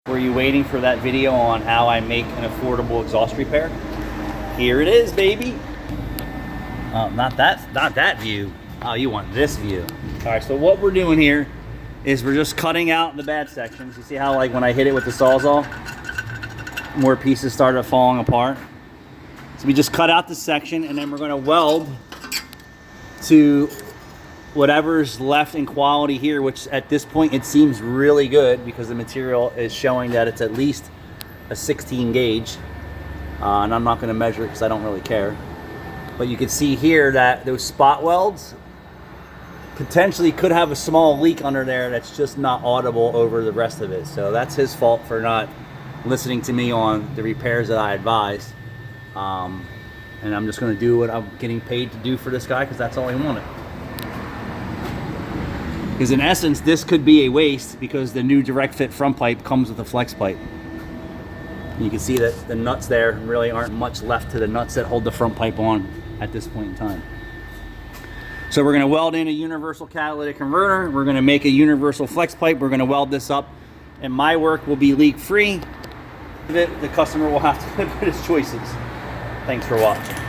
Were you waiting for that video on how I make an affordable exhaust repair? Here it is, baby. Not that view. Oh, you want this view. All right, so what we're doing here is we're just cutting out the bad sections. You see how, like, when I hit it with the Sawzall, more pieces started falling apart? So we just cut out the section, and then we're gonna weld to whatever's left in quality here, which at this point it seems really good because the material is showing that it's at least a 16 gauge. And I'm not going to measure it because I don't really care. But you can see here that those spot welds potentially could have a small leak under there that's just not audible over the rest of it. So that's his fault for not listening to me on the repairs that I advised. And I'm just going to do what I'm getting paid to do for this guy because that's all he wanted. Because in essence, this could be a waste because the new direct fit front pipe comes with a flex pipe. You can see that the nuts there really aren't much left to the nuts that hold the front pipe on at this point in time. So we're going to weld in a universal catalytic converter. We're going to make a universal flex pipe. We're going to weld this up, and my work will be leak free. The customer will have to make his choices. Thanks for watching.